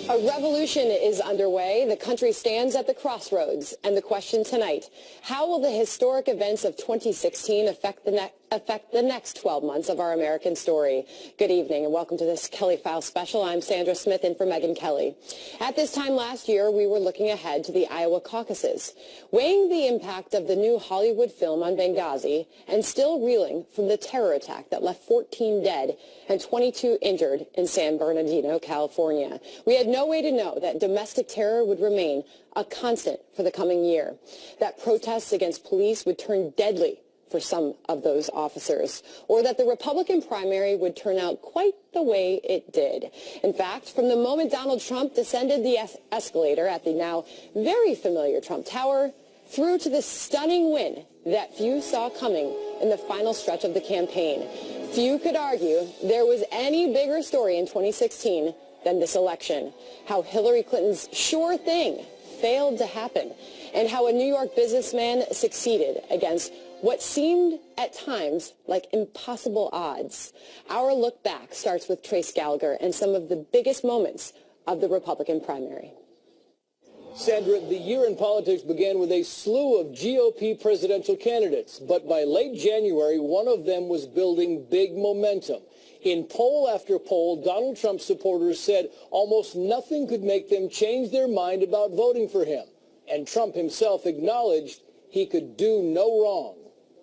A revolution is underway. The country stands at the crossroads. And the question tonight, how will the historic events of 2016 affect the next 12 months of our American story? Good evening and welcome to this Kelly File special. I'm Sandra Smith in for Megyn Kelly. At this time last year, we were looking ahead to the Iowa caucuses, weighing the impact of the new Hollywood film on Benghazi and still reeling from the terror attack that left 14 dead and 22 injured in San Bernardino, California. We had no way to know that domestic terror would remain a constant for the coming year, that protests against police would turn deadly for some of those officers, or that the Republican primary would turn out quite the way it did. In fact, from the moment Donald Trump descended the escalator at the now very familiar Trump Tower, through to the stunning win that few saw coming in the final stretch of the campaign, few could argue there was any bigger story in 2016 than this election, how Hillary Clinton's sure thing failed to happen, and how a New York businessman succeeded against what seemed at times like impossible odds. Our look back starts with Trace Gallagher and some of the biggest moments of the Republican primary. Sandra, the year in politics began with a slew of GOP presidential candidates, but by late January, one of them was building big momentum. In poll after poll, Donald Trump supporters said almost nothing could make them change their mind about voting for him. And Trump himself acknowledged he could do no wrong.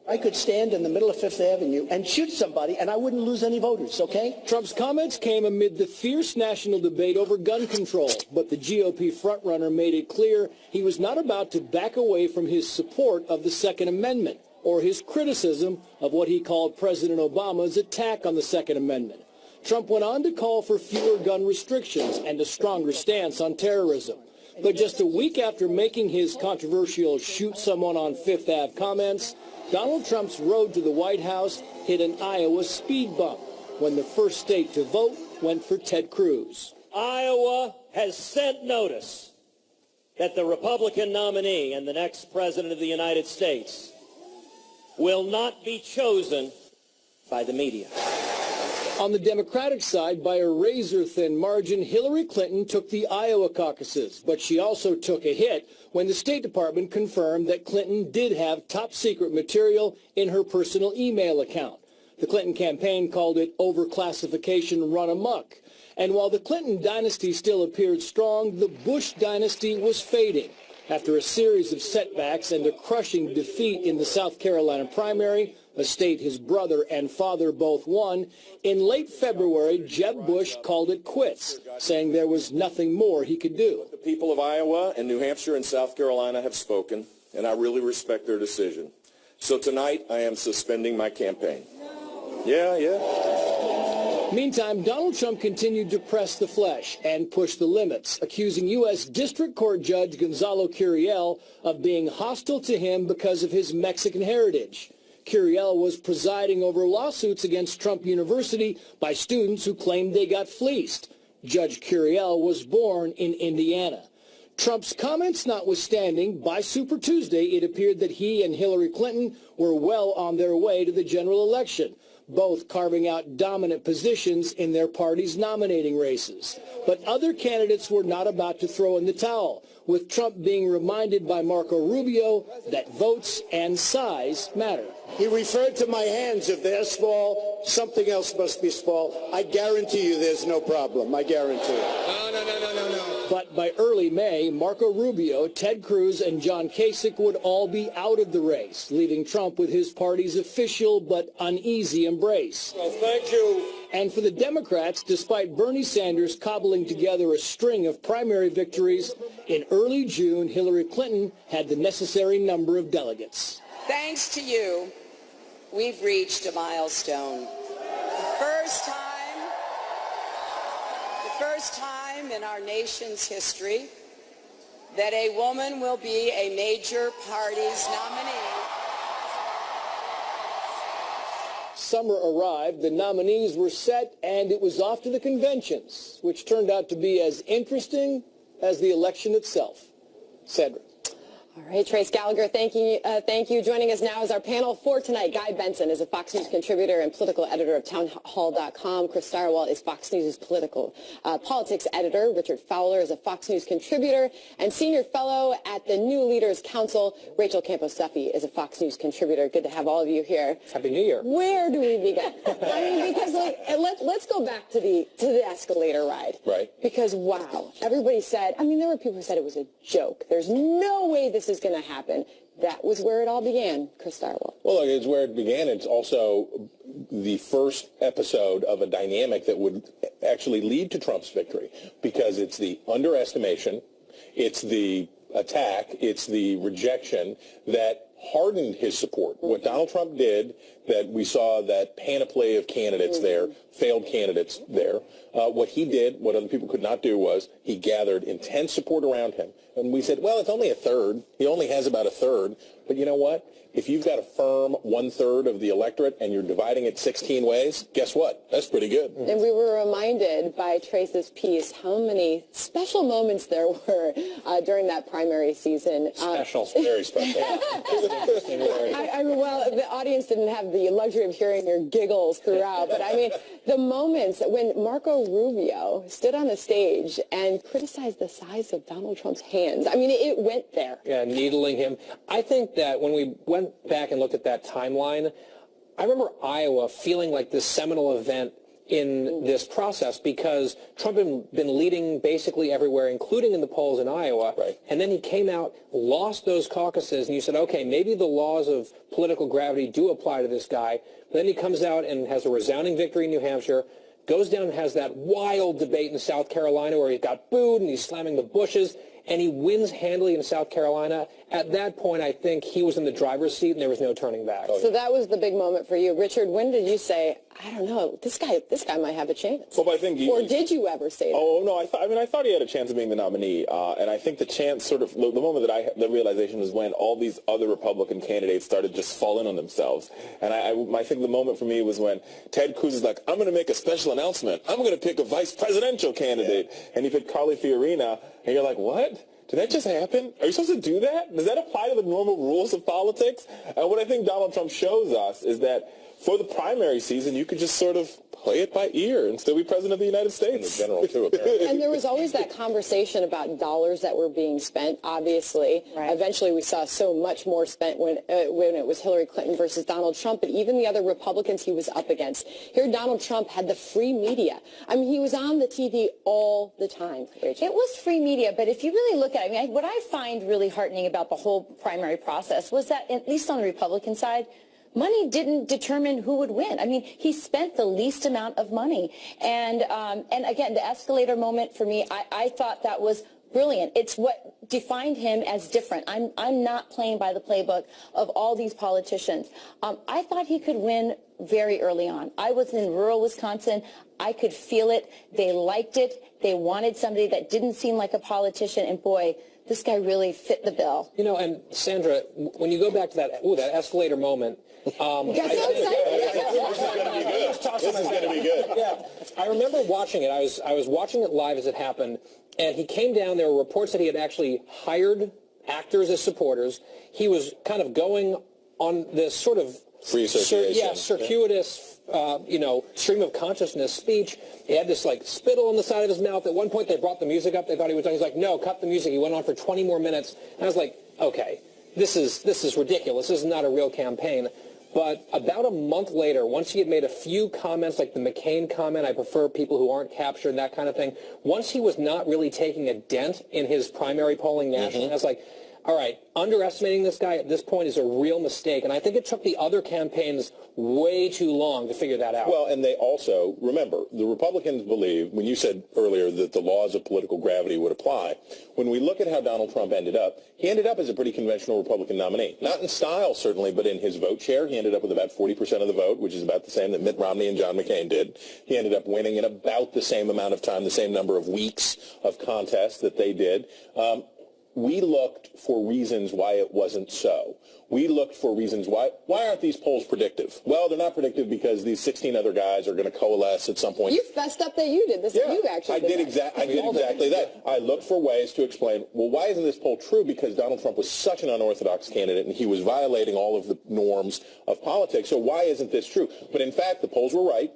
I could stand in the middle of Fifth Avenue and shoot somebody, and I wouldn't lose any voters, okay? Trump's comments came amid the fierce national debate over gun control, but the GOP frontrunner made it clear he was not about to back away from his support of the Second Amendment or his criticism of what he called President Obama's attack on the Second Amendment. Trump went on to call for fewer gun restrictions and a stronger stance on terrorism. But just a week after making his controversial shoot someone on Fifth Ave comments, Donald Trump's road to the White House hit an Iowa speed bump when the first state to vote went for Ted Cruz. Iowa has sent notice that the Republican nominee and the next president of the United States will not be chosen by the media. On the Democratic side, by a razor-thin margin, Hillary Clinton took the Iowa caucuses, but she also took a hit when the State Department confirmed that Clinton did have top-secret material in her personal email account. The Clinton campaign called it overclassification run amok. And while the Clinton dynasty still appeared strong, the Bush dynasty was fading. After a series of setbacks and a crushing defeat in the South Carolina primary, a state his brother and father both won, in late February, Jeb Bush called it quits, saying there was nothing more he could do. The people of Iowa and New Hampshire and South Carolina have spoken, and I really respect their decision. So tonight, I am suspending my campaign. Yeah. Meantime, Donald Trump continued to press the flesh and push the limits, accusing U.S. District Court Judge Gonzalo Curiel of being hostile to him because of his Mexican heritage. Curiel was presiding over lawsuits against Trump University by students who claimed they got fleeced. Judge Curiel was born in Indiana. Trump's comments notwithstanding, by Super Tuesday, it appeared that he and Hillary Clinton were well on their way to the general election, both carving out dominant positions in their party's nominating races. But other candidates were not about to throw in the towel, with Trump being reminded by Marco Rubio that votes and size matter. He referred to my hands. If they're small, something else must be small. I guarantee you there's no problem. I guarantee it. No. But by early May, Marco Rubio, Ted Cruz, and John Kasich would all be out of the race, leaving Trump with his party's official but uneasy embrace. Well, thank you. And for the Democrats, despite Bernie Sanders cobbling together a string of primary victories, in early June, Hillary Clinton had the necessary number of delegates. Thanks to you, we've reached a milestone. The first time in our nation's history that a woman will be a major party's nominee. Summer arrived, the nominees were set, and it was off to the conventions, which turned out to be as interesting as the election itself. Cedric. All right, Trace Gallagher, thank you. Joining us now is our panel for tonight. Guy Benson is a Fox News contributor and political editor of townhall.com. Chris Stirewalt is Fox News' politics editor. Richard Fowler is a Fox News contributor and senior fellow at the New Leaders Council. Rachel Camposefi is a Fox News contributor. Good to have all of you here. Happy New Year. Where do we begin? I mean, because let's go back to the escalator ride. Right. Because wow, everybody said. I mean, there were people who said it was a joke. There's no way this is going to happen. That was where it all began, Chris Stirewalt. Well, look, it's where it began. It's also the first episode of a dynamic that would actually lead to Trump's victory, because it's the underestimation, it's the attack, it's the rejection that hardened his support. What Donald Trump did, that we saw that panoply of candidates there, failed candidates there, what he did, what other people could not do, was he gathered intense support around him. And we said, well, it's only a third. He only has about a third. But you know what? If you've got a firm 1/3 of the electorate and you're dividing it 16 ways, guess what? That's pretty good. And we were reminded by Trace's piece how many special moments there were during that primary season. Special. Very special. Well, the audience didn't have the luxury of hearing your giggles throughout, but I mean, the moments when Marco Rubio stood on the stage and criticized the size of Donald Trump's hands. I mean, it went there. Yeah, needling him. I think that when we went back and looked at that timeline, I remember Iowa feeling like this seminal event in this process, because Trump had been leading basically everywhere, including in the polls in Iowa. Right. And then he came out, lost those caucuses, and you said, okay, maybe the laws of political gravity do apply to this guy. But then he comes out and has a resounding victory in New Hampshire, goes down and has that wild debate in South Carolina where he got booed and he's slamming the bushes, and he wins handily in South Carolina. At that point, I think he was in the driver's seat and there was no turning back. So that was the big moment for you. Richard, when did you say, I don't know, this guy might have a chance? Well, I think or did you ever say that? Oh, no, I thought he had a chance of being the nominee. And I think the chance sort of, the moment that I had the realization was when all these other Republican candidates started just falling on themselves. And I think the moment for me was when Ted Cruz is like, I'm going to make a special announcement. I'm going to pick a vice presidential candidate. Yeah. And he picked Carly Fiorina. And you're like, what? Did that just happen? Are you supposed to do that? Does that apply to the normal rules of politics? And what I think Donald Trump shows us is that for the primary season, you could just sort of play it by ear and still be president of the United States. In general, too, apparently. And there was always that conversation about dollars that were being spent, obviously. Right. Eventually, we saw so much more spent when it was Hillary Clinton versus Donald Trump, but even the other Republicans he was up against. Here, Donald Trump had the free media. I mean, he was on the TV all the time, Rachel. It was free media, but if you really look at it, I mean, what I find really heartening about the whole primary process was that, at least on the Republican side, money didn't determine who would win. I mean, he spent the least amount of money. And again, the escalator moment for me, I thought that was brilliant. It's what defined him as different. I'm not playing by the playbook of all these politicians. I thought he could win very early on. I was in rural Wisconsin. I could feel it. They liked it. They wanted somebody that didn't seem like a politician. And boy, this guy really fit the bill. You know, and Sandra, when you go back to that escalator moment, Got so excited. This is going to be good. Yeah, I remember watching it. I was watching it live as it happened, and he came down. There were reports that he had actually hired actors as supporters. He was kind of going on this sort of free association, circuitous, stream of consciousness speech. He had this like spittle on the side of his mouth. At one point, they brought the music up. They thought he was done. He's like, no, cut the music. He went on for 20 more minutes, and I was like, okay, this is ridiculous. This is not a real campaign. But about a month later, once he had made a few comments, like the McCain comment, I prefer people who aren't captured, that kind of thing, once he was not really taking a dent in his primary polling nationally, I was like, all right, underestimating this guy at this point is a real mistake. And I think it took the other campaigns way too long to figure that out. Well, and they also, remember, the Republicans believe, when you said earlier that the laws of political gravity would apply, when we look at how Donald Trump ended up, he ended up as a pretty conventional Republican nominee. Not in style, certainly, but in his vote share, he ended up with about 40% of the vote, which is about the same that Mitt Romney and John McCain did. He ended up winning in about the same amount of time, the same number of weeks of contest that they did. we looked for reasons why it wasn't so. We looked for reasons why aren't these polls predictive? Well, they're not predictive because these 16 other guys are going to coalesce at some point. You fessed up that you did this. Yeah, you actually I did exactly that. I looked for ways to explain, well, why isn't this poll true? Because Donald Trump was such an unorthodox candidate and he was violating all of the norms of politics. So why isn't this true? But in fact, the polls were right.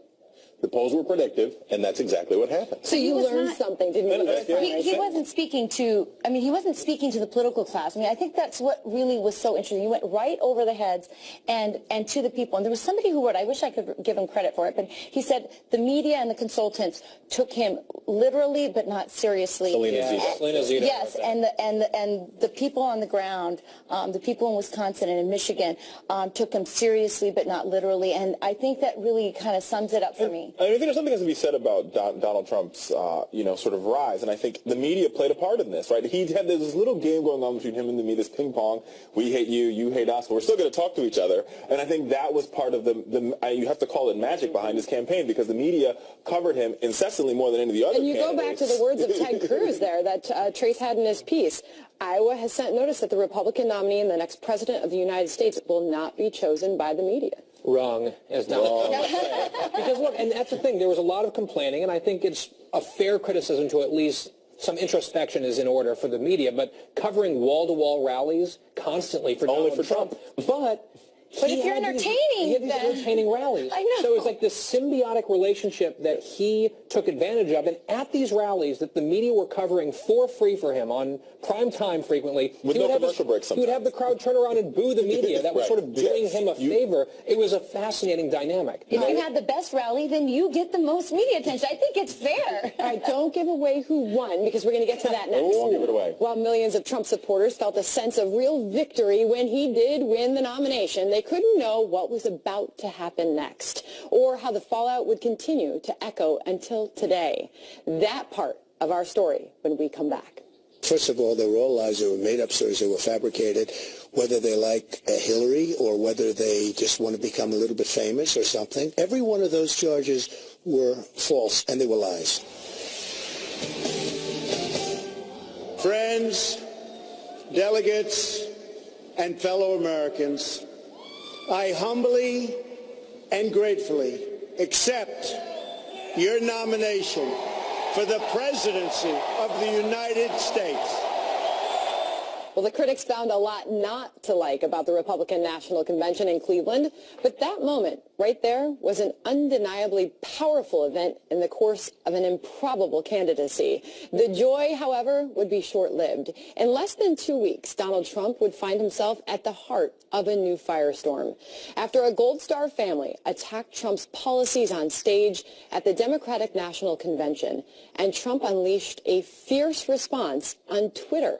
The polls were predictive, and that's exactly what happened. So you learned something, didn't you? He wasn't speaking to, he wasn't speaking to the political class. I think that's what really was so interesting. He went right over the heads and to the people. And there was somebody who wrote, I wish I could give him credit for it, but he said the media and the consultants took him literally but not seriously. Selena Zito. Yes, and the people on the ground, the people in Wisconsin and in Michigan took him seriously but not literally. And I think that really kind of sums it up for me. I think there's something has to be said about Donald Trump's, sort of rise, and I think the media played a part in this, right? He had this little game going on between him and the media, this ping pong. We hate you, you hate us, but we're still going to talk to each other. And I think that was part of you have to call it magic behind his campaign because the media covered him incessantly more than any of the other candidates. And you go back to the words of Ted Cruz there that Trace had in his piece. Iowa has sent notice that the Republican nominee and the next president of the United States will not be chosen by the media. Wrong, as Donald Trump said. Because look, and that's the thing, there was a lot of complaining, and I think it's a fair criticism to at least some introspection is in order for the media, but covering wall-to-wall rallies constantly for Donald Trump. But if you're entertaining, he had these entertaining rallies. I know. So it was like this symbiotic relationship that he took advantage of. And at these rallies that the media were covering for free for him on prime time frequently, with no commercial breaks sometimes. He would have the crowd turn around and boo the media. That was sort of doing him a favor. It was a fascinating dynamic. If you had the best rally, then you get the most media attention. I think it's fair. All right, don't give away who won, because we're going to get to that next. Don't give it away. While millions of Trump supporters felt a sense of real victory when he did win the nomination, they couldn't know what was about to happen next, or how the fallout would continue to echo until today. That part of our story when we come back. First of all, they were all lies. They were made-up stories. They were fabricated, whether they like Hillary or whether they just want to become a little bit famous or something. Every one of those charges were false, and they were lies. Friends, delegates, and fellow Americans, I humbly and gratefully accept your nomination for the presidency of the United States. Well, the critics found a lot not to like about the Republican National Convention in Cleveland, but that moment right there was an undeniably powerful event in the course of an improbable candidacy. The joy, however, would be short-lived. In less than 2 weeks, Donald Trump would find himself at the heart of a new firestorm. After a Gold Star family attacked Trump's policies on stage at the Democratic National Convention, and Trump unleashed a fierce response on Twitter.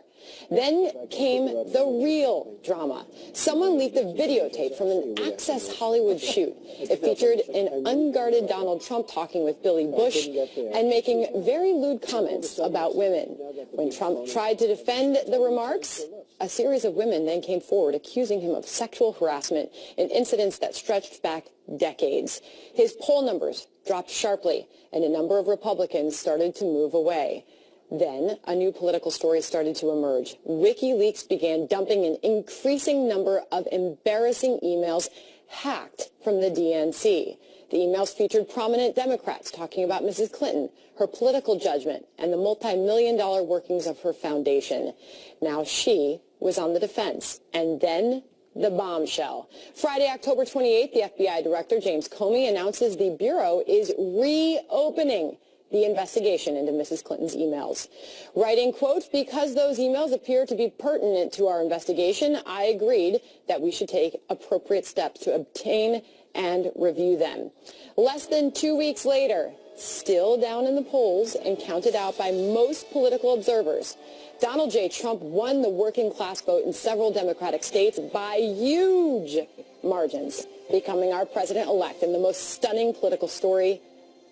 Then came the real drama. Someone leaked a videotape from an Access Hollywood shoot. It featured an unguarded Donald Trump talking with Billy Bush and making very lewd comments about women. When Trump tried to defend the remarks, a series of women then came forward accusing him of sexual harassment in incidents that stretched back decades. His poll numbers dropped sharply, and a number of Republicans started to move away. Then, a new political story started to emerge. WikiLeaks began dumping an increasing number of embarrassing emails hacked from the DNC. The emails featured prominent Democrats talking about Mrs. Clinton, her political judgment, and the multi-million-dollar workings of her foundation. Now she was on the defense. And then the bombshell. Friday, October 28th, the FBI Director James Comey announces the Bureau is reopening the investigation into Mrs. Clinton's emails. Writing, quote, because those emails appear to be pertinent to our investigation, I agreed that we should take appropriate steps to obtain and review them. Less than 2 weeks later, still down in the polls and counted out by most political observers, Donald J. Trump won the working class vote in several Democratic states by huge margins, becoming our president-elect in the most stunning political story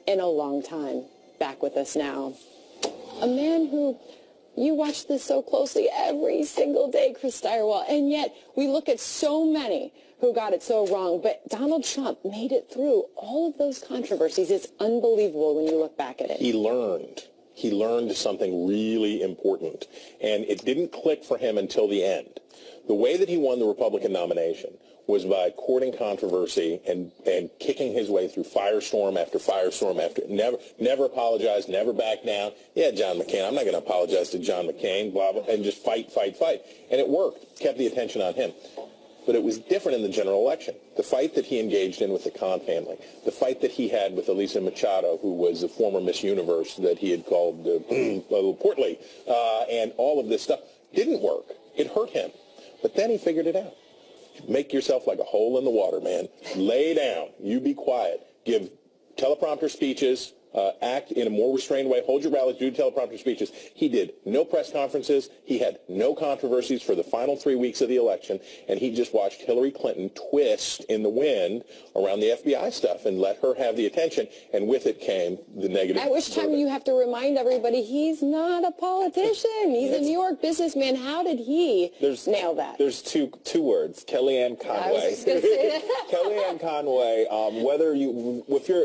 in a long time. Back with us now, a man who you watch this so closely every single day, Chris Stirewalt, and yet we look at so many who got it so wrong, but Donald Trump made it through all of those controversies. It's unbelievable when you look back at it. He learned. he learned something really important. And it didn't click for him until the end. The way that he won the Republican nomination was by courting controversy and kicking his way through firestorm after firestorm after never apologized, never back down. Yeah, John McCain, I'm not going to apologize to John McCain, blah, blah, and just fight. And it worked, kept the attention on him. But it was different in the general election. The fight that he engaged in with the Khan family, the fight that he had with Elisa Machado, who was a former Miss Universe that he had called portly, and all of this stuff didn't work. It hurt him. But then he figured it out. Make yourself like a hole in the water, man. Lay down. You be quiet. Give teleprompter speeches. Act in a more restrained way. Hold your rallies. Do teleprompter speeches. He did no press conferences. He had no controversies for the final 3 weeks of the election, and he just watched Hillary Clinton twist in the wind around the FBI stuff and let her have the attention, and with it came the negative. At which time you have to remind everybody he's not a politician. He's a New York businessman. How did he nail that? There's two words: Kellyanne Conway. I was just going to say that. Kellyanne Conway.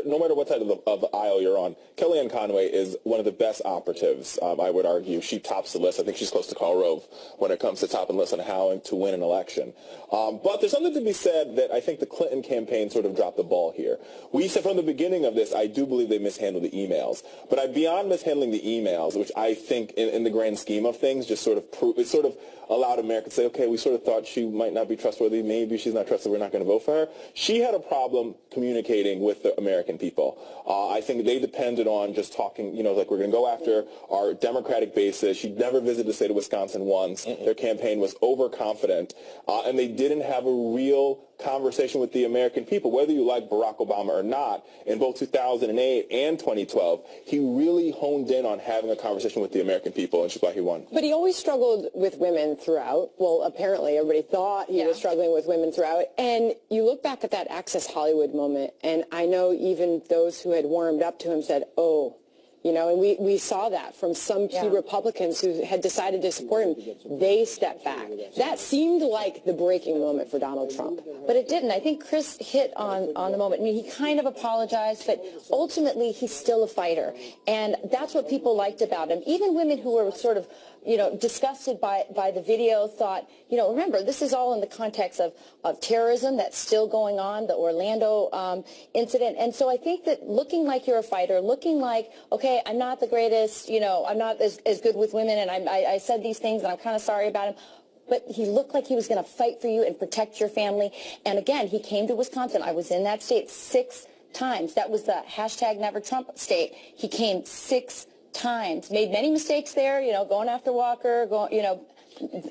No matter what side of the aisle you're on, Kellyanne Conway is one of the best operatives, I would argue. She tops the list. I think she's close to Karl Rove when it comes to topping lists on how to win an election. But there's something to be said that I think the Clinton campaign sort of dropped the ball here. We said from the beginning of this, I do believe they mishandled the emails. But beyond mishandling the emails, which I think in the grand scheme of things just sort of allowed America to say, okay, we sort of thought she might not be trustworthy. Maybe she's not trustworthy. We're not going to vote for her. She had a problem communicating with the American people. I think they depended on just talking, like we're going to go after our Democratic bases. She never visited the state of Wisconsin once. Their campaign was overconfident. And they didn't have a real conversation with the American people, whether you like Barack Obama or not. In both 2008 and 2012, he really honed in on having a conversation with the American people, and that's why he won. But he always struggled with women throughout. Well, apparently everybody thought he was struggling with women throughout. And you look back at that Access Hollywood moment, and I know even those who had warmed up to him said, oh, and we saw that from some key Republicans who had decided to support him. They stepped back. That seemed like the breaking moment for Donald Trump. But it didn't. I think Chris hit on the moment. I mean, he kind of apologized, but ultimately he's still a fighter. And that's what people liked about him. Even women who were sort of, disgusted by the video thought, remember, this is all in the context of terrorism that's still going on, the Orlando incident. And so I think that looking like you're a fighter, looking like, okay, I'm not the greatest, I'm not as good with women, and I said these things, and I'm kind of sorry about him. But he looked like he was going to fight for you and protect your family. And again, he came to Wisconsin. I was in that state 6 times. That was the #NeverTrump state. He came 6 times. Made many mistakes there, going after Walker,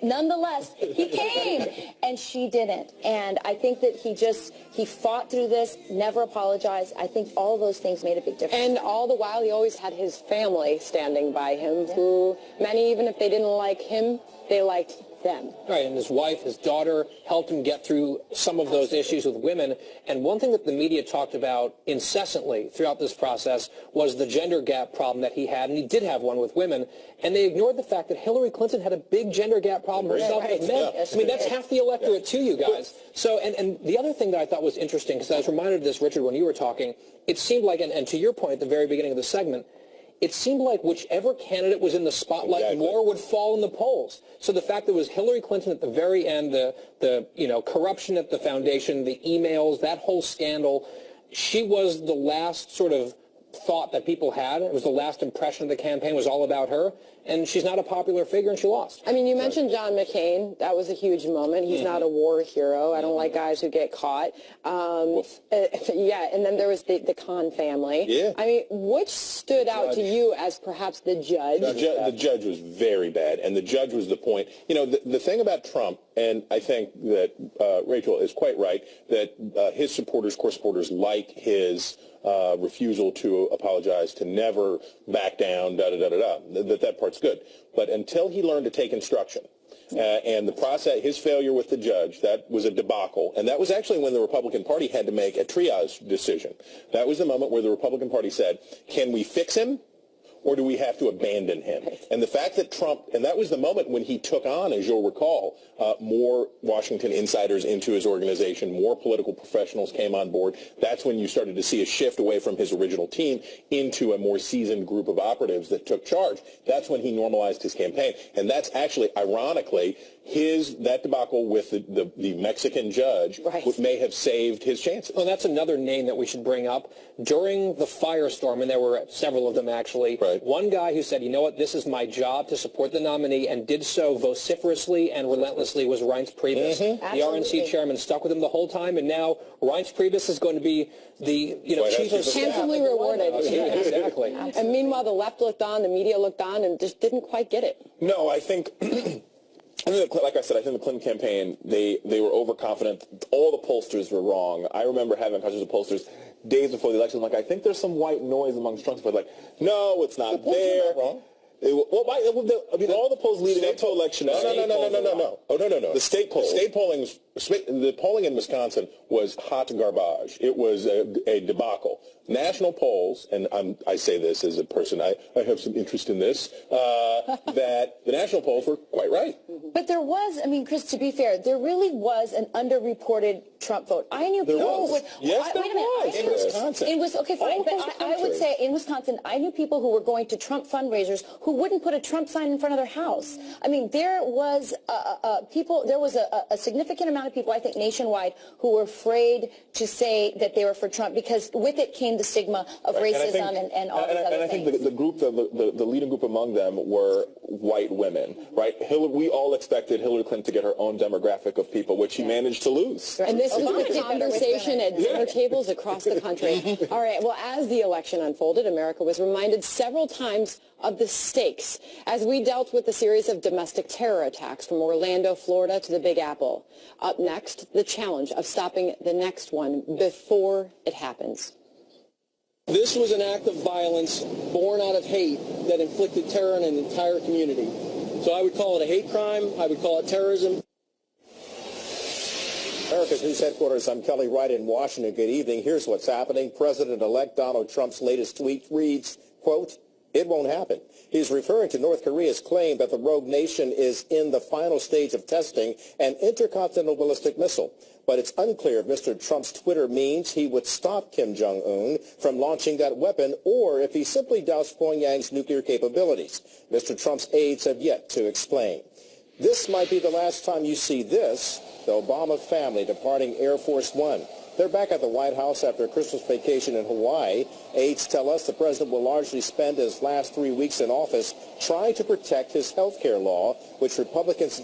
nonetheless, he came, and she didn't. And I think that he fought through this, never apologized. I think all those things made a big difference. And all the while, he always had his family standing by him, who many, even if they didn't like him, they liked them. Right, and his wife, his daughter, helped him get through some of those issues with women. And one thing that the media talked about incessantly throughout this process was the gender gap problem that he had, and he did have one with women. And they ignored the fact that Hillary Clinton had a big gender gap problem herself with men. I mean, that's half the electorate too, you guys. So, and the other thing that I thought was interesting, because I was reminded of this, Richard, when you were talking, it seemed like, and to your point at the very beginning of the segment, it seemed like whichever candidate was in the spotlight more would fall in the polls. So the fact that it was Hillary Clinton at the very end, the corruption at the foundation, the emails, that whole scandal, she was the last sort of thought that people had. It was the last impression of the campaign was all about her. And she's not a popular figure, and she lost. I mean, you mentioned John McCain. That was a huge moment. He's not a war hero. I don't like guys who get caught. And then there was the Khan family. Yeah. I mean, which stood out to you as perhaps the judge? The judge was very bad, and the judge was the point. The thing about Trump, and I think that Rachel is quite right, that his supporters, core supporters, like his refusal to apologize, to never back down, that part's good. But until he learned to take instruction, and the process, his failure with the judge, that was a debacle. And that was actually when the Republican Party had to make a triage decision. That was the moment where the Republican Party said, can we fix him, or do we have to abandon him? And the fact that Trump, and that was the moment when he took on, as you'll recall, more Washington insiders into his organization, more political professionals came on board. That's when you started to see a shift away from his original team into a more seasoned group of operatives that took charge. That's when he normalized his campaign. And that's actually, ironically, that debacle with the Mexican judge may have saved his chances. Well, that's another name that we should bring up. During the firestorm, and there were several of them actually, one guy who said, you know what, this is my job to support the nominee, and did so vociferously and relentlessly, was Reince Priebus. The RNC chairman stuck with him the whole time, and now Reince Priebus is going to be the chief of staff. Handsomely rewarded. Yeah, exactly. And meanwhile, the left looked on, the media looked on, and just didn't quite get it. No, I think... like I said, I think the Clinton campaign, they were overconfident. All the pollsters were wrong. I remember having conversations with pollsters days before the election. Like, I think there's some white noise amongst Trump supporters. Like, no, it's not there. Not wrong. All the polls leading up to election. No. Oh, no. The state polls. The polling in Wisconsin was hot garbage. It was a debacle. National polls, and I say this as a person, I have some interest in this, that the national polls were quite right. But there was, I mean, Chris, to be fair, there really was an underreported Trump vote. I knew people would... Yes, there was. In Wisconsin. Okay, fine. But I would say in Wisconsin, I knew people who were going to Trump fundraisers who wouldn't put a Trump sign in front of their house. I mean, there was a significant amount of people, I think, nationwide, who were afraid to say that they were for Trump, because with it came the stigma of racism and all these other things. And I think the group, the leading group among them were white women, right? We all expected Hillary Clinton to get her own demographic of people, which she managed to lose. And this is the conversation at dinner tables across the country. All right, well, as the election unfolded, America was reminded several times of the stakes as we dealt with the series of domestic terror attacks from Orlando, Florida to the Big Apple. Up next, the challenge of stopping the next one before it happens. This was an act of violence born out of hate that inflicted terror on an entire community. So I would call it a hate crime. I would call it terrorism. America's News Headquarters, I'm Kelly Wright in Washington. Good evening. Here's what's happening. President-elect Donald Trump's latest tweet reads, quote, "It won't happen." He's referring to North Korea's claim that the rogue nation is in the final stage of testing an intercontinental ballistic missile. But it's unclear if Mr. Trump's Twitter means he would stop Kim Jong-un from launching that weapon, or if he simply doubts Pyongyang's nuclear capabilities. Mr. Trump's aides have yet to explain. This might be the last time you see this, the Obama family departing Air Force One. They're back at the White House after a Christmas vacation in Hawaii. Aides tell us the president will largely spend his last 3 weeks in office trying to protect his health care law, which Republicans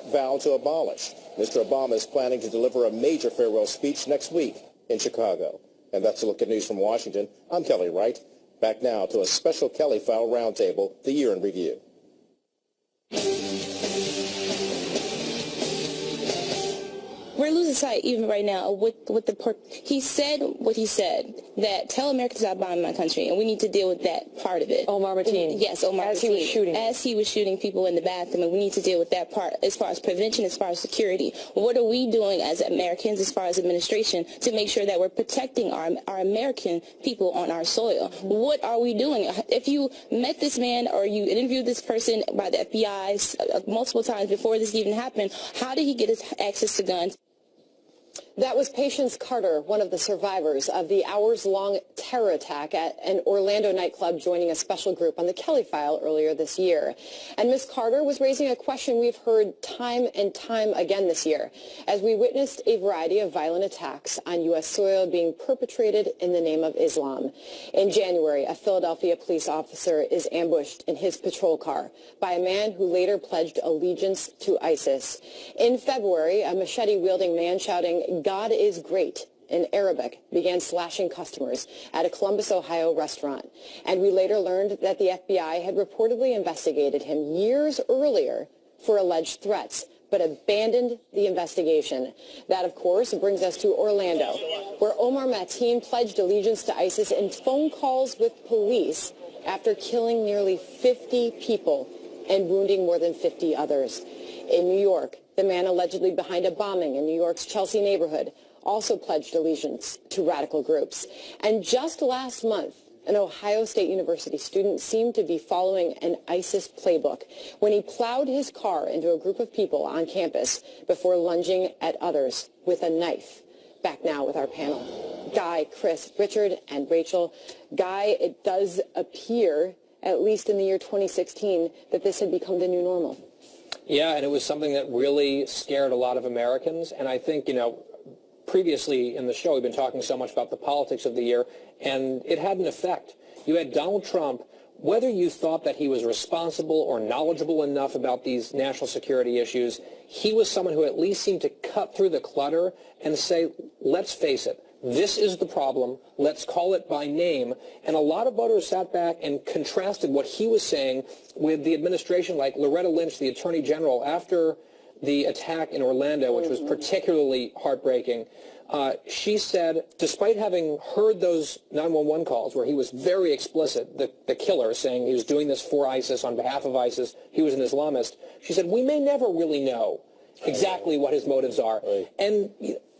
vowed to abolish. Mr. Obama is planning to deliver a major farewell speech next week in Chicago. And that's a look at news from Washington. I'm Kelly Wright. Back now to a special Kelly File Roundtable, the year in review. We're losing sight even right now with he said what he said, that tell Americans to stop bombing my country, and we need to deal with that part of it. Omar Mateen. Yes, Omar Mateen. As he was shooting people in the bathroom, and we need to deal with that part as far as prevention, as far as security. What are we doing as Americans, as far as administration, to make sure that we're protecting our American people on our soil? What are we doing? If you met this man or you interviewed this person by the FBI multiple times before this even happened, how did he get his access to guns? That was Patience Carter, one of the survivors of the hours-long terror attack at an Orlando nightclub, joining a special group on the Kelly File earlier this year. And Ms. Carter was raising a question we've heard time and time again this year, as we witnessed a variety of violent attacks on U.S. soil being perpetrated in the name of Islam. In January, a Philadelphia police officer is ambushed in his patrol car by a man who later pledged allegiance to ISIS. In February, a machete-wielding man shouting, "God is great," in Arabic, began slashing customers at a Columbus, Ohio restaurant. And we later learned that the FBI had reportedly investigated him years earlier for alleged threats, but abandoned the investigation. That, of course, brings us to Orlando, where Omar Mateen pledged allegiance to ISIS in phone calls with police after killing nearly 50 people and wounding more than 50 others. In New York, the man allegedly behind a bombing in New York's Chelsea neighborhood also pledged allegiance to radical groups. And just last month, an Ohio State University student seemed to be following an ISIS playbook when he plowed his car into a group of people on campus before lunging at others with a knife. Back now with our panel, Guy, Chris, Richard, and Rachel. Guy, it does appear, at least in the year 2016, that this had become the new normal. Yeah, and it was something that really scared a lot of Americans. And I think, previously in the show, we've been talking so much about the politics of the year, and it had an effect. You had Donald Trump, whether you thought that he was responsible or knowledgeable enough about these national security issues, he was someone who at least seemed to cut through the clutter and say, let's face it, this is the problem, let's call it by name. And a lot of voters sat back and contrasted what he was saying with the administration, like Loretta Lynch, the Attorney General, after the attack in Orlando, which was particularly heartbreaking. She said, despite having heard those 911 calls where he was very explicit, the killer, saying he was doing this for ISIS, on behalf of ISIS, he was an Islamist, she said, we may never really know exactly what his motives are. Right. And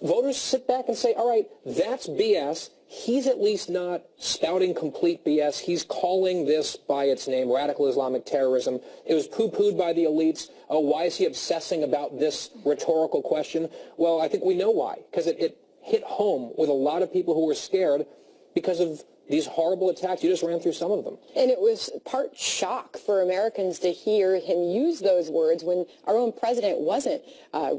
voters sit back and say, all right, that's BS. He's at least not spouting complete BS. He's calling this by its name, radical Islamic terrorism. It was poo-pooed by the elites. Oh, why is he obsessing about this rhetorical question? Well, I think we know why, because it hit home with a lot of people who were scared because of these horrible attacks. You just ran through some of them. And it was part shock for Americans to hear him use those words when our own president wasn't,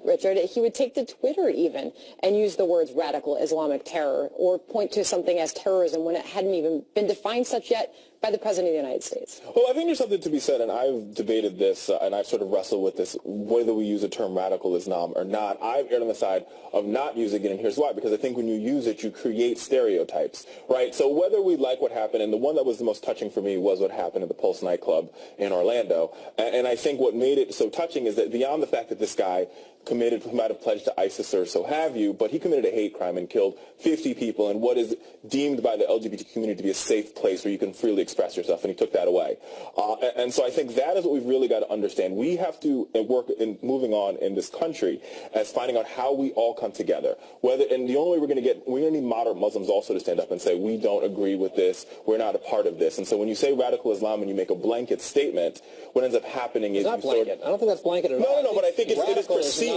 Richard. He would take to Twitter even and use the words radical Islamic terror or point to something as terrorism when it hadn't even been defined such yet by the President of the United States. Well, I think there's something to be said, and I've debated this, and I've sort of wrestled with this, whether we use the term radical Islam or not. I've erred on the side of not using it, and here's why. Because I think when you use it, you create stereotypes, right? So whether we like what happened, and the one that was the most touching for me was what happened at the Pulse nightclub in Orlando. And I think what made it so touching is that beyond the fact that this guy might have pledged to ISIS or so have you, but he committed a hate crime and killed 50 people in what is deemed by the LGBT community to be a safe place where you can freely express yourself, and he took that away. And so I think that is what we've really got to understand. We have to work in moving on in this country as finding out how we all come together. And the only way we're going to need moderate Muslims also to stand up and say, we don't agree with this, we're not a part of this. And so when you say radical Islam and you make a blanket statement, what ends up happening is... It's not blanket. I don't think that's blanket at all. No, but I think it is perceived.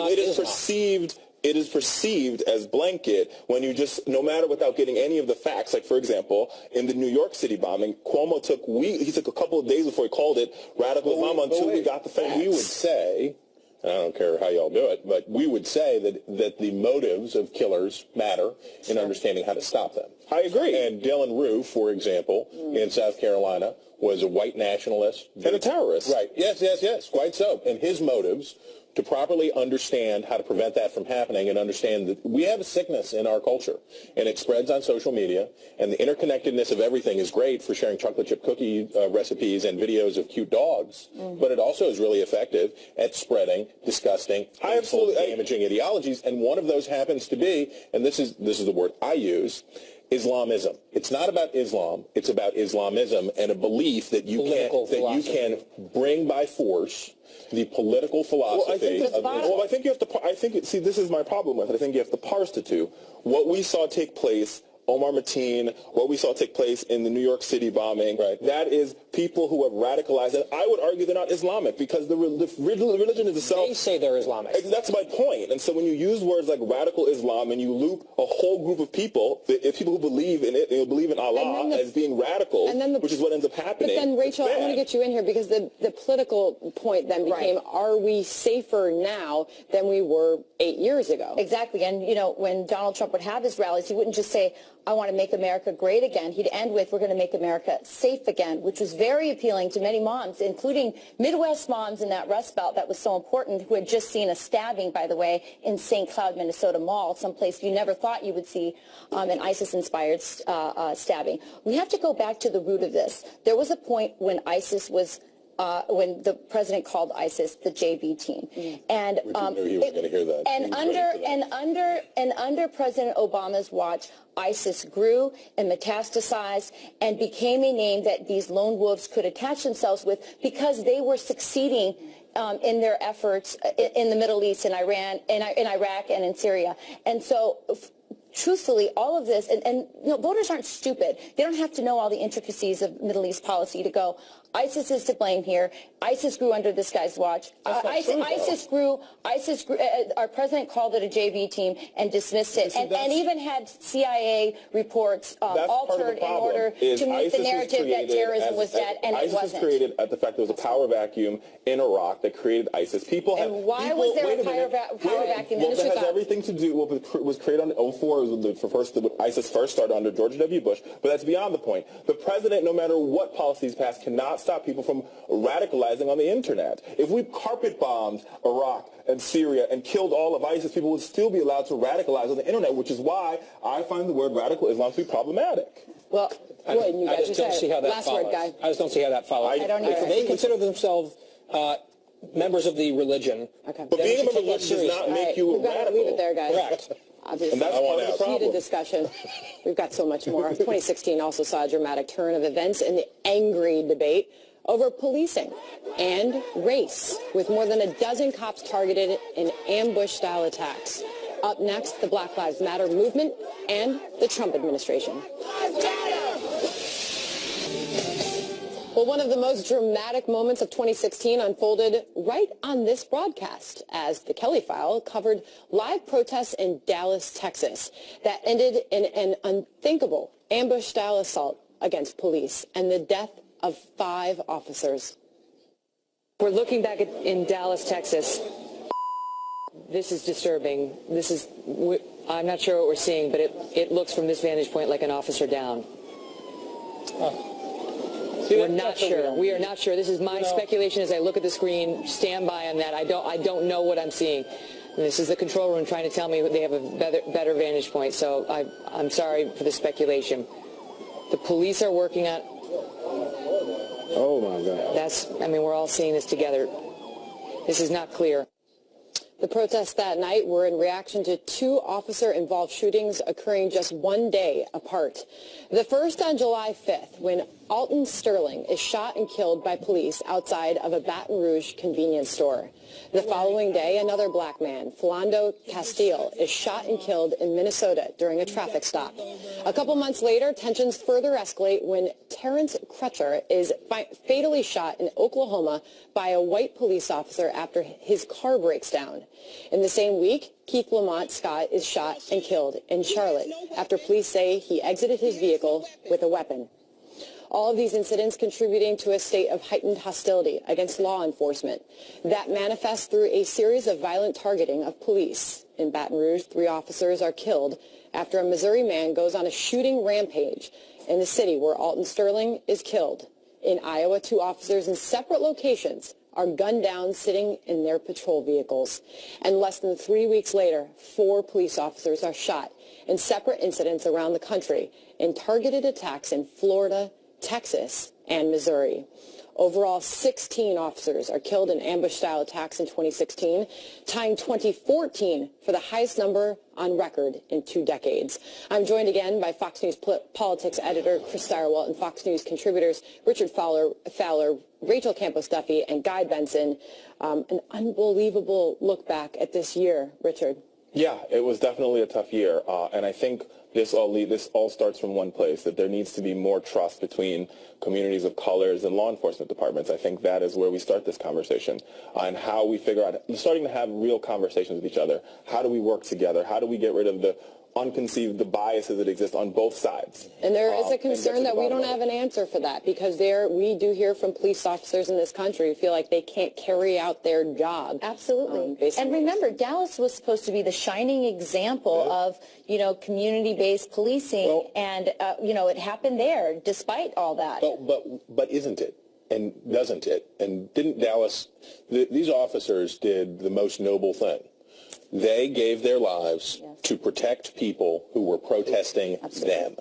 It is perceived as blanket when you just, no matter without getting any of the facts. Like, for example, in the New York City bombing, Cuomo took a couple of days before he called it radical Islam until we got the facts. We would say, and I don't care how y'all do it, but we would say that the motives of killers matter in understanding how to stop them. I agree. And Dylan Roof, for example, in South Carolina, was a white nationalist. And a terrorist. Right. Yes, quite so. And his motives, to properly understand how to prevent that from happening and understand that we have a sickness in our culture, and it spreads on social media, and the interconnectedness of everything is great for sharing chocolate chip cookie recipes and videos of cute dogs, but it also is really effective at spreading disgusting, hateful, damaging ideologies, and one of those happens to be, and this is the word I use, Islamism. It's not about Islam. It's about Islamism and a belief that you can bring by force the political philosophy. See, this is my problem with it. I think you have to parse the two. What we saw take place, Omar Mateen, what we saw take place in the New York City bombing, that is people who have radicalized. And I would argue they're not Islamic because the religion is itself. They say they're Islamic. That's my point. And so when you use words like radical Islam and you loop a whole group of people, people who believe in it, believe in Allah as being radical, which is what ends up happening. But then, Rachel, I want to get you in here because the political point then became, are we safer now than we were 8 years ago? Exactly. And, when Donald Trump would have his rallies, he wouldn't just say, I want to make America great again. He'd end with, we're going to make America safe again, which was very appealing to many moms, including Midwest moms in that Rust Belt that was so important, who had just seen a stabbing, by the way, in St. Cloud, Minnesota Mall, someplace you never thought you would see an ISIS-inspired stabbing. We have to go back to the root of this. There was a point when ISIS was when the president called ISIS the JV team, and he was going to hear that. And under President Obama's watch, ISIS grew and metastasized and became a name that these lone wolves could attach themselves with because they were succeeding in their efforts in the Middle East, in Iran, in Iraq, and in Syria. And so truthfully, all of this, and voters aren't stupid. They don't have to know all the intricacies of Middle East policy to go, ISIS is to blame here. ISIS grew under this guy's watch. ISIS grew. Our president called it a JV team and dismissed it, and even had CIA reports altered in order to meet the narrative that terrorism was dead, and it wasn't. ISIS was created at the fact there was a power vacuum in Iraq that created ISIS. Why was there a power vacuum? Well, that has everything to do with what was created on 2004. When ISIS first started under George W. Bush, but that's beyond the point. The president, no matter what policies passed, cannot stop people from radicalizing on the internet. If we carpet bombed Iraq and Syria and killed all of ISIS, people would still be allowed to radicalize on the internet, which is why I find the word radical Islam to be problematic. Well, I just don't see how that follows. I just don't see how that follows. If they consider themselves members of the religion, but being a member of the religion does not make you a radical. Leave it there, guys. Correct. Obviously, and that's part of the problem. Heated discussion. We've got so much more. 2016 also saw a dramatic turn of events in the angry debate over policing and race, with more than a dozen cops targeted in ambush-style attacks. Up next, the Black Lives Matter movement and the Trump administration. Well, one of the most dramatic moments of 2016 unfolded right on this broadcast as the Kelly File covered live protests in Dallas, Texas that ended in an unthinkable ambush-style assault against police and the death of 5 officers. We're looking back in Dallas, Texas. This is disturbing. I'm not sure what we're seeing, but it looks from this vantage point like an officer down. We're not sure. We are not sure. This is my speculation as I look at the screen. Stand by on that. I don't know what I'm seeing. And this is the control room trying to tell me they have a better vantage point. So I'm sorry for the speculation. The police are working on. Oh my God. We're all seeing this together. This is not clear. The protests that night were in reaction to 2 officer-involved shootings occurring just one day apart. The first on July 5th, when Alton Sterling is shot and killed by police outside of a Baton Rouge convenience store. The following day, another black man, Philando Castile, is shot and killed in Minnesota during a traffic stop. A couple months later, tensions further escalate when Terrence Crutcher is fatally shot in Oklahoma by a white police officer after his car breaks down. In the same week, Keith Lamont Scott is shot and killed in Charlotte after police say he exited his vehicle with a weapon. All of these incidents contributing to a state of heightened hostility against law enforcement that manifests through a series of violent targeting of police. In Baton Rouge, 3 officers are killed after a Missouri man goes on a shooting rampage in the city where Alton Sterling is killed. In Iowa, 2 officers in separate locations are gunned down sitting in their patrol vehicles. And less than 3 weeks later, 4 police officers are shot in separate incidents around the country in targeted attacks in Florida, Texas, and Missouri. Overall, 16 officers are killed in ambush-style attacks in 2016, tying 2014 for the highest number on record in 2 decades. I'm joined again by Fox News politics editor Chris Stirewalt and Fox News contributors Richard Fowler, Rachel Campos-Duffy, and Guy Benson. An unbelievable look back at this year, Richard. Yeah, it was definitely a tough year, and I think this all starts from one place, that there needs to be more trust between communities of colors and law enforcement departments. I think that is where we start this conversation, and how we figure out, starting to have real conversations with each other. How do we work together? How do we get rid of the unconceived, the biases that exist on both sides? And there is a concern that we don't have an answer for that, because we do hear from police officers in this country who feel like they can't carry out their job. Absolutely. And remember, Dallas was supposed to be the shining example of, community-based policing, and, it happened there despite all that. But isn't it? And doesn't it? And didn't Dallas, these officers did the most noble thing. They gave their lives to protect people who were protesting them,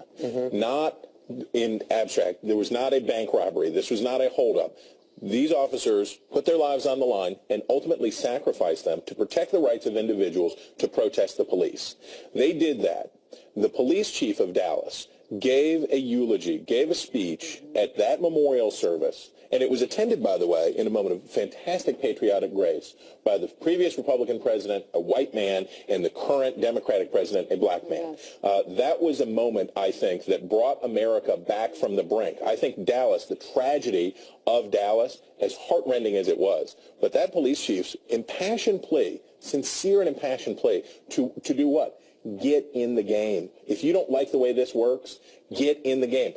not in abstract. There was not a bank robbery. This was not a holdup. These officers put their lives on the line and ultimately sacrificed them to protect the rights of individuals to protest the police. They did that. The police chief of Dallas gave a eulogy, gave a speech at that memorial service, And it was attended, by the way, in a moment of fantastic patriotic grace by the previous Republican president, a white man, and the current Democratic president, a black man. That was a moment, I think, that brought America back from the brink. I think Dallas, the tragedy of Dallas, as heartrending as it was, but that police chief's impassioned plea, sincere and impassioned plea, to do what? Get in the game. If you don't like the way this works, get in the game.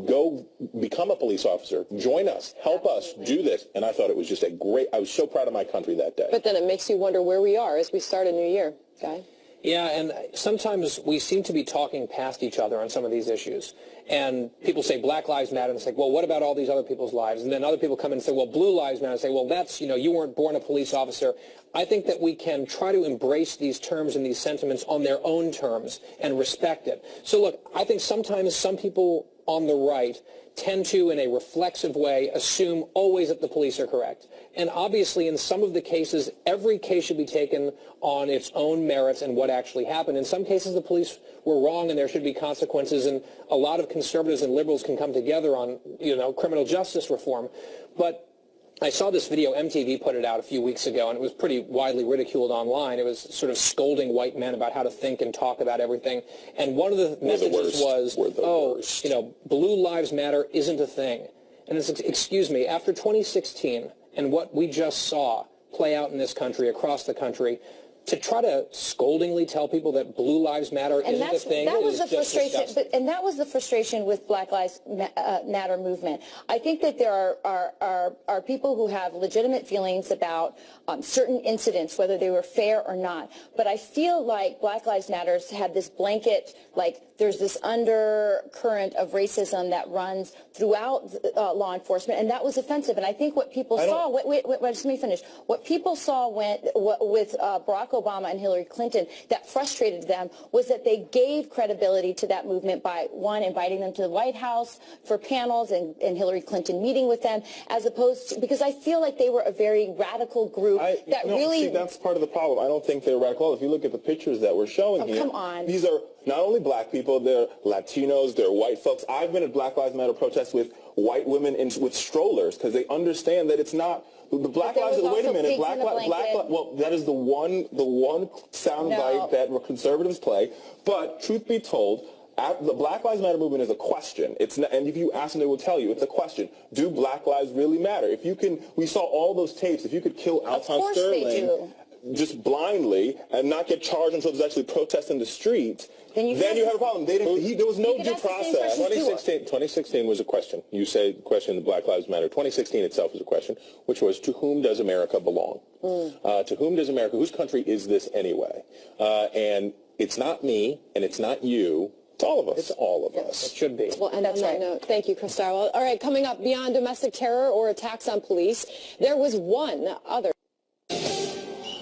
Go become a police officer. Join us. Help us do this. And I thought it was just I was so proud of my country that day. But then it makes you wonder where we are as we start a new year, Guy. Yeah, and sometimes we seem to be talking past each other on some of these issues. And people say Black Lives Matter, and it's like, well, what about all these other people's lives? And then other people come in and say, well, Blue Lives Matter, and say, well, that's, you weren't born a police officer. I think that we can try to embrace these terms and these sentiments on their own terms and respect it. So, look, I think sometimes some people on the right tend to, in a reflexive way, assume always that the police are correct. And obviously, in some of the cases, every case should be taken on its own merits and what actually happened. In some cases, the police were wrong and there should be consequences, and a lot of conservatives and liberals can come together on, criminal justice reform. But I saw this video, MTV put it out a few weeks ago, and it was pretty widely ridiculed online. It was sort of scolding white men about how to think and talk about everything. And one of the messages was, Blue Lives Matter isn't a thing. And it's, excuse me, after 2016 and what we just saw play out in this country, across the country, to try to scoldingly tell people that Blue Lives Matter isn't a thing. That was the frustration, and that was the frustration with Black Lives Matter movement. I think that there are people who have legitimate feelings about certain incidents, whether they were fair or not. But I feel like Black Lives Matter had this blanket, like there's this undercurrent of racism that runs throughout law enforcement, and that was offensive. And I think what people saw, wait, just let me finish. What people saw with Barack Obama and Hillary Clinton that frustrated them was that they gave credibility to that movement by, one, inviting them to the White House for panels and Hillary Clinton meeting with them, as opposed to, because I feel like they were a very radical group See, that's part of the problem. I don't think they're radical. If you look at the pictures that we're showing here, come on. These are not only black people, they're Latinos, they're white folks. I've been at Black Lives Matter protests with white women with strollers because they understand that it's not the Black Lives. Wait a minute, well, that is the one soundbite that conservatives play. But truth be told, the Black Lives Matter movement is a question. It's not, and if you ask them, they will tell you it's a question. Do Black lives really matter? If you can, we saw all those tapes. If you could kill Alton Sterling just blindly and not get charged until there's actually protests in the street, then you have a problem. There was no due process. 2016 was a question. You say question, the Black Lives Matter. 2016 itself was a question, which was, to whom does America belong? To whom does America, whose country is this anyway? And it's not me, and it's not you. It's all of us. It's all of us. It should be. Well, and on that note, thank you, Chris Darwell. All right, coming up, beyond domestic terror or attacks on police, there was one other.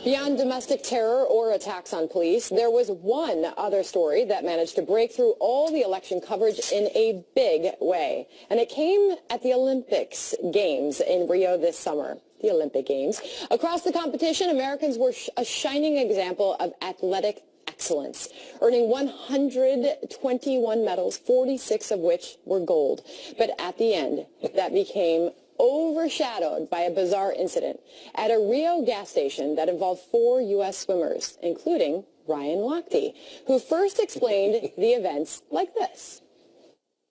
Beyond domestic terror or attacks on police, there was one other story that managed to break through all the election coverage in a big way. And it came at the Olympics Games in Rio this summer. The Olympic Games. Across the competition, Americans were a shining example of athletic excellence, earning 121 medals, 46 of which were gold. But at the end, that became overshadowed by a bizarre incident at a Rio gas station that involved 4 U.S. swimmers, including Ryan Lochte, who first explained the events like this.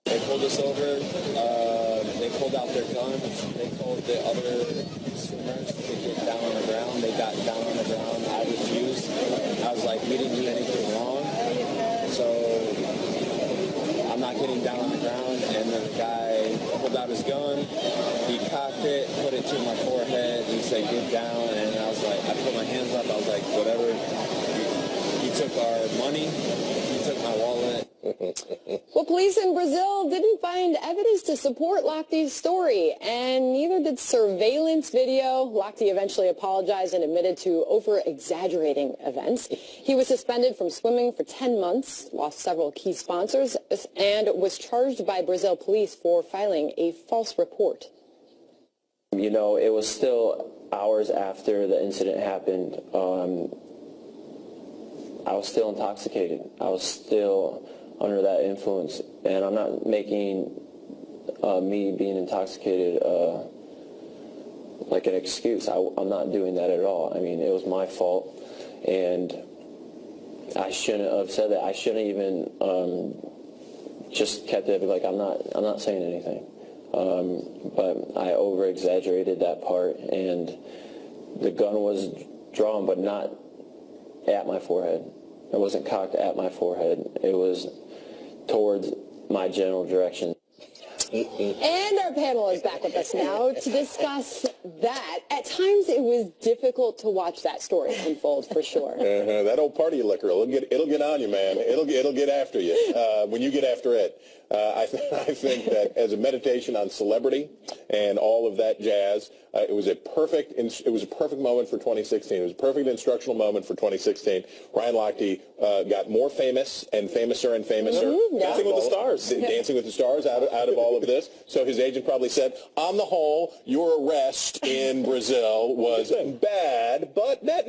They pulled us over, they pulled out their guns, they told the other swimmers to get down on the ground. They got down on the ground. I refused. I was like, we didn't do anything wrong, so I'm not getting down on the ground. And then the guy pulled out his gun, he cocked it, put it to my forehead, and he said, get down. And I was like, I put my hands up, I was like, whatever. He took our money, he took my wallet. Well, police in Brazil didn't find evidence to support Lochte's story, and neither did surveillance video. Lochte eventually apologized and admitted to over-exaggerating events. He was suspended from swimming for 10 months, lost several key sponsors, and was charged by Brazil police for filing a false report. You know, it was still hours after the incident happened. I was still intoxicated. I was still under that influence, and I'm not making me being intoxicated like an excuse. I'm not doing that at all. I mean, it was my fault, and I shouldn't have said that. I shouldn't even just kept it like I'm not saying anything. But I over-exaggerated that part, and the gun was drawn, but not at my forehead. It wasn't cocked at my forehead. It was towards my general direction. And our panel is back with us now to discuss that. At times, it was difficult to watch that story unfold, for sure. That old party liquor, it'll get on you, man. It'll get after you when you get after it. I think that as a meditation on celebrity and all of that jazz, it was a perfect moment for 2016. It was a perfect instructional moment for 2016. Ryan Lochte got more famous and famouser and famouser. Dancing with the Stars. Dancing with the Stars out of all of this. So his agent probably said, on the whole, your arrest in Brazil was bad, but not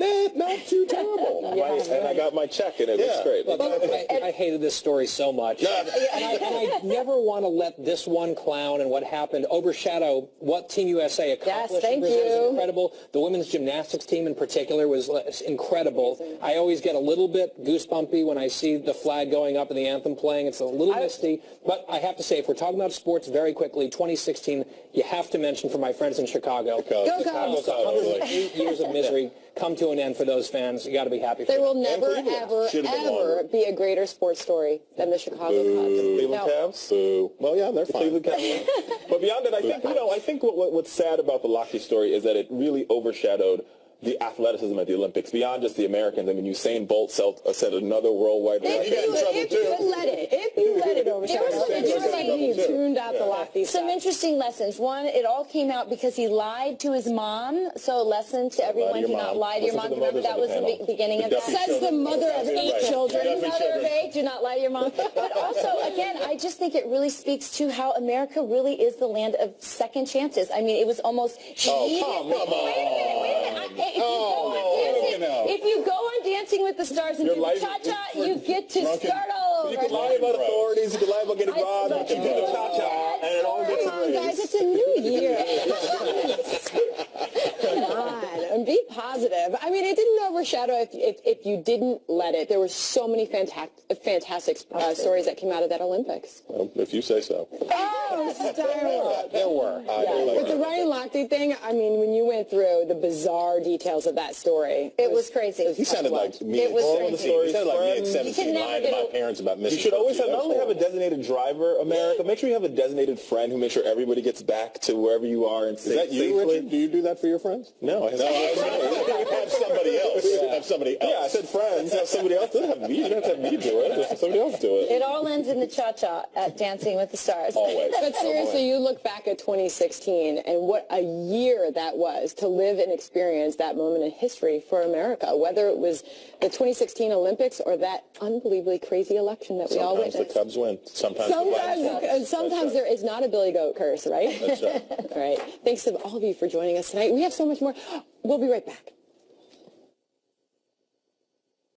too terrible. And I got my check, and it was great. Look, I hated this story so much. And I never want to let this one clown and what happened overshadow what Team USA accomplished. Yes, thank in Brazil. It was you. incredible. The women's gymnastics team in particular was incredible. Amazing. I always get a little bit goosebumpy when I see the flag going up and the anthem playing. It's a little misty. But I have to say, if we're talking about sports very quickly, 2016, you have to mention for my friends in Chicago. Chicago's 108 years of misery come to an end for those fans. You got to be happy for There will them. never, ever be a greater sports story than the Chicago Cubs. Cleveland Cavs. Well, yeah, they're fine. Cleveland Cavs. But beyond that, I think what's sad about the Lochte story is that it really overshadowed the athleticism at the Olympics, beyond just the Americans. I mean, Usain Bolt set another worldwide record. If you let it overshadow, you tuned out the Lochte. Some interesting lessons. One, it all came out because he lied to his mom. So a lesson to everyone, do not lie to your mom. Remember, that was the beginning of that. Says the mother of 8 children. Mother of 8, do not lie to your mom. But also, again, I just think it really speaks to how America really is the land of second chances. I mean, it was almost... Wait a minute. If you go on Dancing with the Stars and do the cha-cha, you get to start all over. You can lie about authorities, you can lie about getting robbed, you can do the cha-cha, and it all gets erased. Guys, it's a new year. Come on, and be positive. I mean, it didn't overshadow if you didn't let it. There were so many fantastic stories that came out of that Olympics. Well, if you say so. Oh, this is terrible. There were. But the Ryan Lochte thing, I mean, when you went through the bizarre details of that story. It was crazy. He sounded like me. It was crazy. He sounded like me at 17 lying to my parents about missing. You should always not only have a designated driver, America, make sure you have a designated friend who makes sure everybody gets back to wherever you are and safely. Is that you, Richard? Do you do that for your friends? No. Have somebody else. Have somebody else. Yeah, I said friends. Have somebody else. Don't have me. You don't have to have me do it. Just have somebody else do it. It all ends in the cha-cha at Dancing with the Stars. Always. But seriously, you look back at 2016 and what a year that was to live and experience that moment in history for America, whether it was the 2016 Olympics or that unbelievably crazy election that we all witnessed. Sometimes the Cubs win. Sometimes there is not a Billy Goat curse, right? That's right. All right. Thanks to all of you for joining us tonight. We have so much more. We'll be right back.